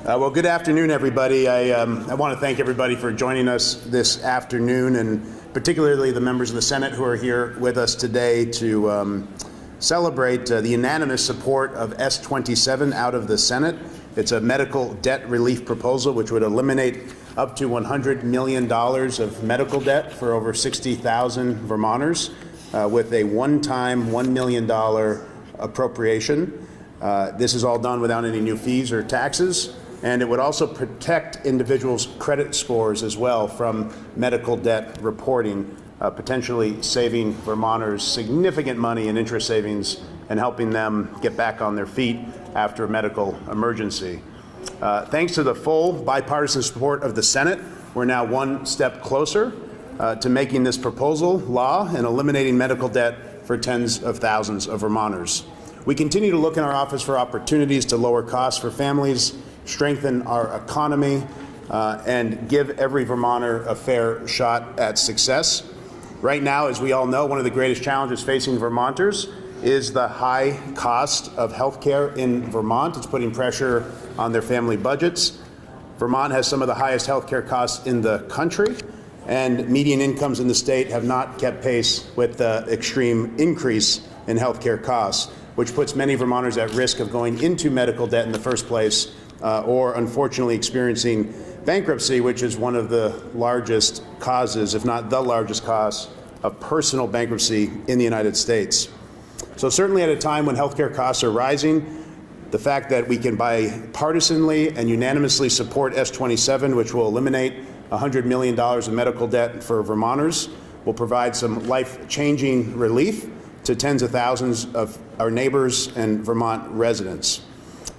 Well, good afternoon, everybody. I want to thank everybody for joining us this afternoon, and particularly the members of the Senate who are here with us today to celebrate the unanimous support of S-27 out of the Senate. It's a medical debt relief proposal which would eliminate up to $100 million of medical debt for over 60,000 Vermonters with a one-time $1 million appropriation. This is all done without any new fees or taxes. And it would also protect individuals' credit scores as well from medical debt reporting, potentially saving Vermonters significant money in interest savings and helping them get back on their feet after a medical emergency. Thanks to the full bipartisan support of the Senate, we're now one step closer to making this proposal law and eliminating medical debt for tens of thousands of Vermonters. We continue to look in our office for opportunities to lower costs for families, strengthen our economy, and give every Vermonter a fair shot at success. Right now, as we all know, one of the greatest challenges facing Vermonters is the high cost of health care in Vermont. It's putting pressure on their family budgets. Vermont has some of the highest health care costs in the country, and median incomes in the state have not kept pace with the extreme increase in health care costs, which puts many Vermonters at risk of going into medical debt in the first place, or unfortunately experiencing bankruptcy, which is one of the largest causes, if not the largest cause, of personal bankruptcy in the United States. So certainly at a time when healthcare costs are rising, the fact that we can bipartisanly and unanimously support S-27, which will eliminate $100 million of medical debt for Vermonters, will provide some life-changing relief to tens of thousands of our neighbors and Vermont residents.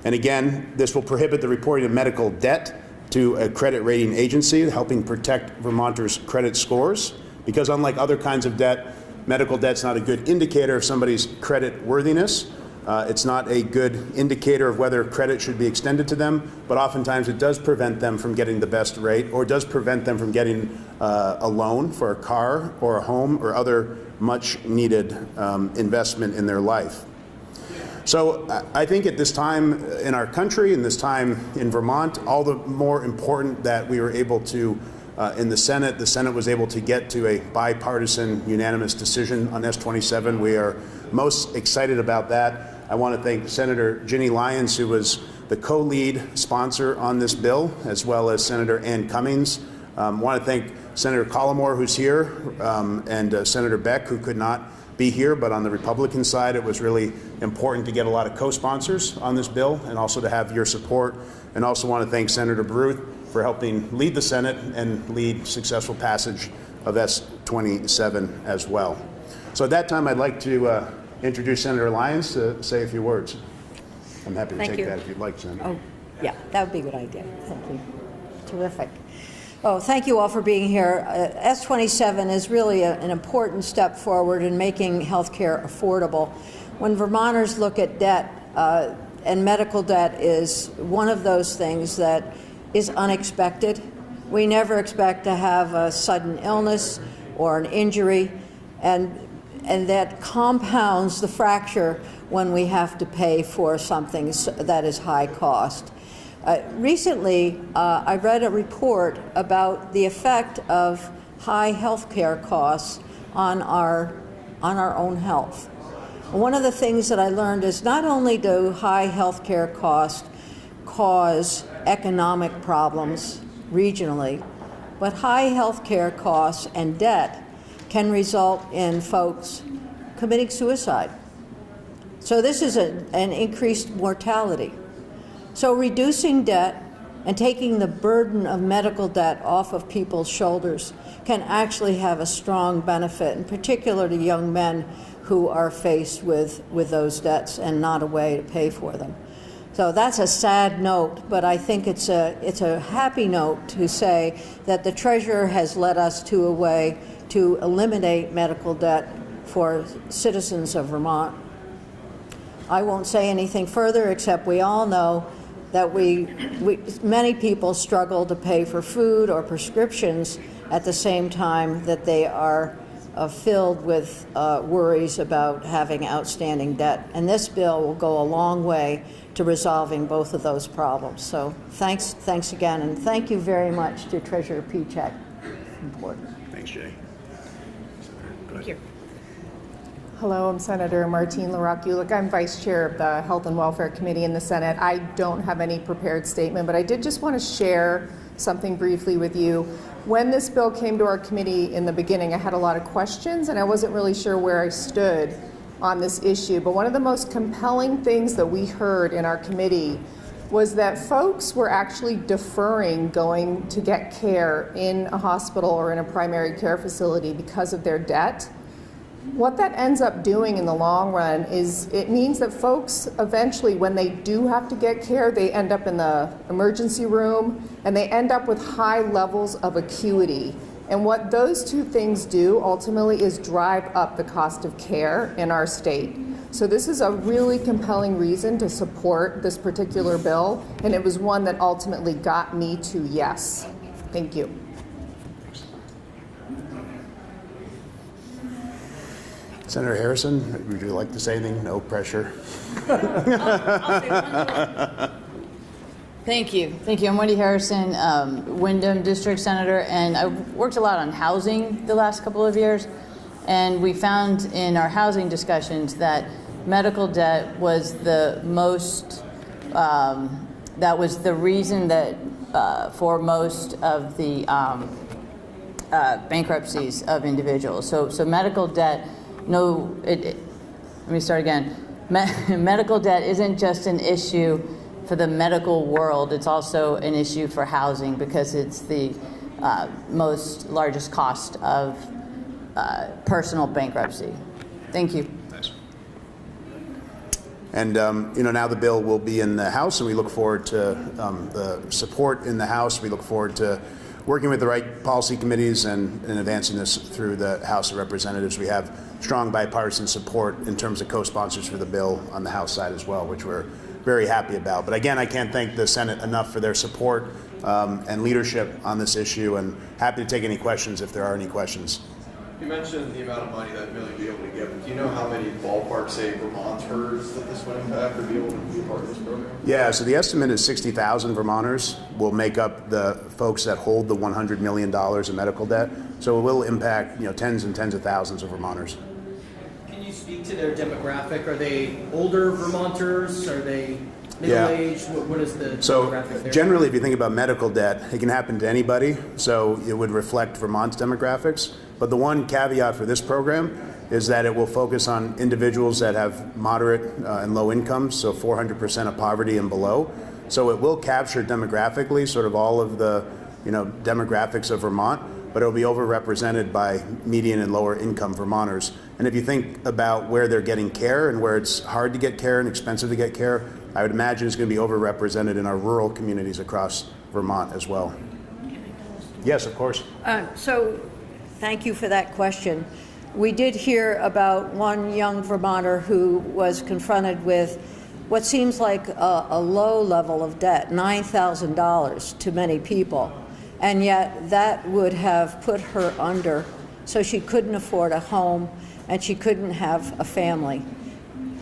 And again, this will prohibit the reporting of medical debt to a credit rating agency, helping protect Vermonters' credit scores. Because unlike other kinds of debt, medical debt's not a good indicator of somebody's credit worthiness. It's not a good indicator of whether credit should be extended to them, but oftentimes it does prevent them from getting the best rate, or does prevent them from getting a loan for a car or a home or other much needed investment in their life. So I think at this time in our country, and this time in Vermont, all the more important that we were able to, in the Senate was able to get to a bipartisan unanimous decision on S-27. We are most excited about that. I want to thank Senator Ginny Lyons, who was the co-lead sponsor on this bill, as well as Senator Ann Cummings. I want to thank Senator Collimore, who's here, and Senator Beck, who could not be here, but on the Republican side, it was really important to get a lot of co-sponsors on this bill and also to have your support. And also want to thank Senator Baruth for helping lead the Senate and lead successful passage of S-27 as well. So at that time, I'd like to introduce Senator Lyons to say a few words. I'm happy to take that if you'd like, Senator. Oh, yeah, that would be a good idea. Thank you. Terrific. Oh, thank you all for being here. S-27 is really an important step forward in making health care affordable. When Vermonters look at debt, and medical debt is one of those things that is unexpected. We never expect to have a sudden illness or an injury, and that compounds the fracture when we have to pay for something that is high cost. Recently, I read a report about the effect of high health care costs on our own health. One of the things that I learned is not only do high health care costs cause economic problems regionally, but high health care costs and debt can result in folks committing suicide. So this is an increased mortality. So reducing debt and taking the burden of medical debt off of people's shoulders can actually have a strong benefit, in particular to young men who are faced with those debts and not a way to pay for them. So that's a sad note, but I think it's a happy note to say that the Treasurer has led us to a way to eliminate medical debt for citizens of Vermont. I won't say anything further, except we all know that many people struggle to pay for food or prescriptions at the same time that they are filled with worries about having outstanding debt. And this bill will go a long way to resolving both of those problems. So thanks again, and thank you very much to Treasurer Pieciak. Important. Thanks, Jay. Thank you. Hello, I'm Senator Martine LaRocque-Ulick. I'm Vice Chair of the Health and Welfare Committee in the Senate. I don't have any prepared statement, but I did just want to share something briefly with you. When this bill came to our committee in the beginning, I had a lot of questions and I wasn't really sure where I stood on this issue. But one of the most compelling things that we heard in our committee was that folks were actually deferring going to get care in a hospital or in a primary care facility because of their debt. What that ends up doing in the long run is it means that folks eventually, when they do have to get care, they end up in the emergency room and they end up with high levels of acuity. And what those two things do ultimately is drive up the cost of care in our state. So this is a really compelling reason to support this particular bill, and it was one that ultimately got me to yes. Thank you. Senator Harrison, would you like to say anything? No pressure. I'll say one more. Thank you. Thank you. I'm Wendy Harrison, Windham District Senator, and I've worked a lot on housing the last couple of years. And we found in our housing discussions that medical debt was the most, that was the reason that for most of the bankruptcies of individuals. So medical debt, let me start again. Medical debt isn't just an issue for the medical world, it's also an issue for housing because it's the largest cost of personal bankruptcy. Thank you. Nice. And now the bill will be in the House, and we look forward to the support in the House. We look forward to working with the right policy committees and advancing this through the House of Representatives. We have strong bipartisan support in terms of co-sponsors for the bill on the House side as well, which we're very happy about. But again, I can't thank the Senate enough for their support and leadership on this issue, and happy to take any questions if there are any questions. You mentioned the amount of money that Bill would be able to give. Do you know how many ballpark, say, Vermonters that this would impact or be able to be part of this program? Yeah, so the estimate is 60,000 Vermonters will make up the folks that hold the $100 million in medical debt. So it will impact tens and tens of thousands of Vermonters. Can you speak to their demographic? Are they older Vermonters? Are they middle-aged? What is the demographic there? Generally, if you think about medical debt, it can happen to anybody, so it would reflect Vermont's demographics. But the one caveat for this program is that it will focus on individuals that have moderate and low incomes, so 400% of poverty and below. So it will capture demographically sort of all of the demographics of Vermont, but it will be overrepresented by median and lower income Vermonters. And if you think about where they're getting care and where it's hard to get care and expensive to get care, I would imagine it's going to be overrepresented in our rural communities across Vermont as well. Yes, of course. So thank you for that question. We did hear about one young Vermonter who was confronted with what seems like a low level of debt, $9,000 to many people. And yet that would have put her under, so she couldn't afford a home and she couldn't have a family.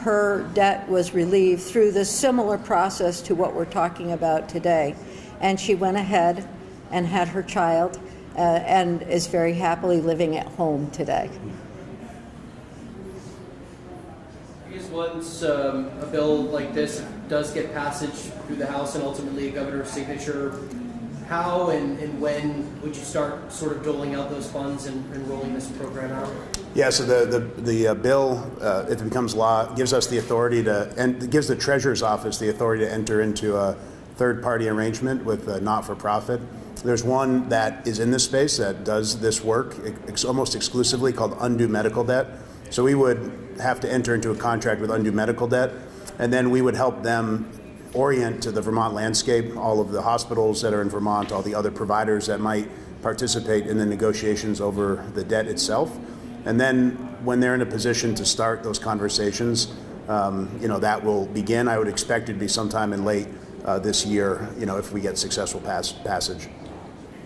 Her debt was relieved through this similar process to what we're talking about today. And she went ahead and had her child and is very happily living at home today. I guess once a bill like this does get passage through the House and ultimately a governor's signature, how and when would you start sort of doling out those funds and rolling this program out? Yeah, so the bill, if it becomes law, gives us the authority and gives the Treasurer's Office the authority to enter into a third-party arrangement with a not-for-profit. There's one that is in this space that does this work almost exclusively called undue medical debt. So we would have to enter into a contract with undue medical debt, and then we would help them orient to the Vermont landscape, all of the hospitals that are in Vermont, all the other providers that might participate in the negotiations over the debt itself. And then when they're in a position to start those conversations, that will begin. I would expect it to be sometime in late this year, if we get successful passage.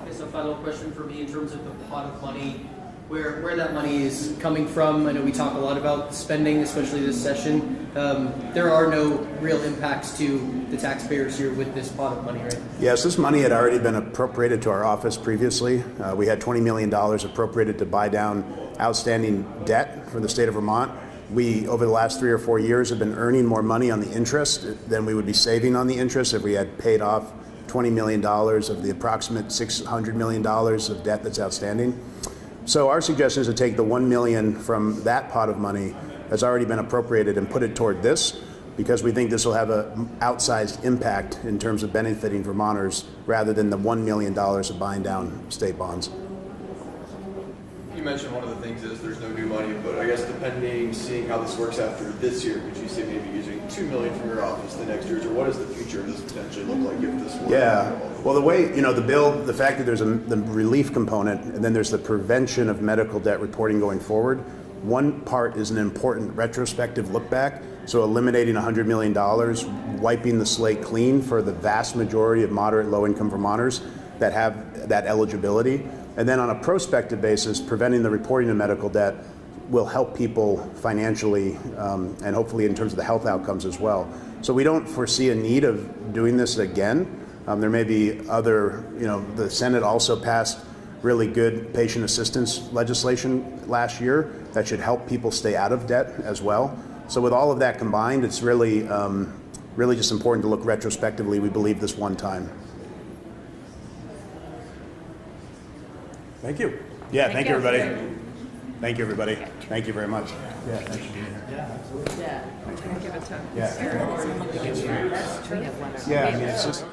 I guess a final question for me in terms of the pot of money where that money is coming from. I know we talk a lot about spending, especially this session. There are no real impacts to the taxpayers here with this pot of money, right? Yes, this money had already been appropriated to our office previously. We had $20 million appropriated to buy down outstanding debt for the state of Vermont. We, over the last 3 or 4 years, have been earning more money on the interest than we would be saving on the interest if we had paid off $20 million of the approximate $600 million of debt that's outstanding. So our suggestion is to take the $1 million from that pot of money that's already been appropriated and put it toward this, because we think this will have an outsized impact in terms of benefiting Vermonters rather than the $1 million of buying down state bonds. You mentioned one of the things is there's no new money, but I guess seeing how this works after this year, could you see maybe using $2 million from your office the next year, or what does the future of this potentially look like if this were? Yeah, well, the way, the bill, the fact that there's the relief component and then there's the prevention of medical debt reporting going forward, one part is an important retrospective look back, so eliminating $100 million, wiping the slate clean for the vast majority of moderate low-income Vermonters that have that eligibility. And then on a prospective basis, preventing the reporting of medical debt will help people financially and hopefully in terms of the health outcomes as well. So we don't foresee a need of doing this again. There may be other, the Senate also passed really good patient assistance legislation last year that should help people stay out of debt as well. So with all of that combined, it's really, really just important to look retrospectively, we believe, this one time. Thank you. Yeah, thank you, everybody. Thank you, everybody. Thank you very much. Yeah, thanks for being here. Yeah, absolutely. Yeah. Yeah, I mean, it's just...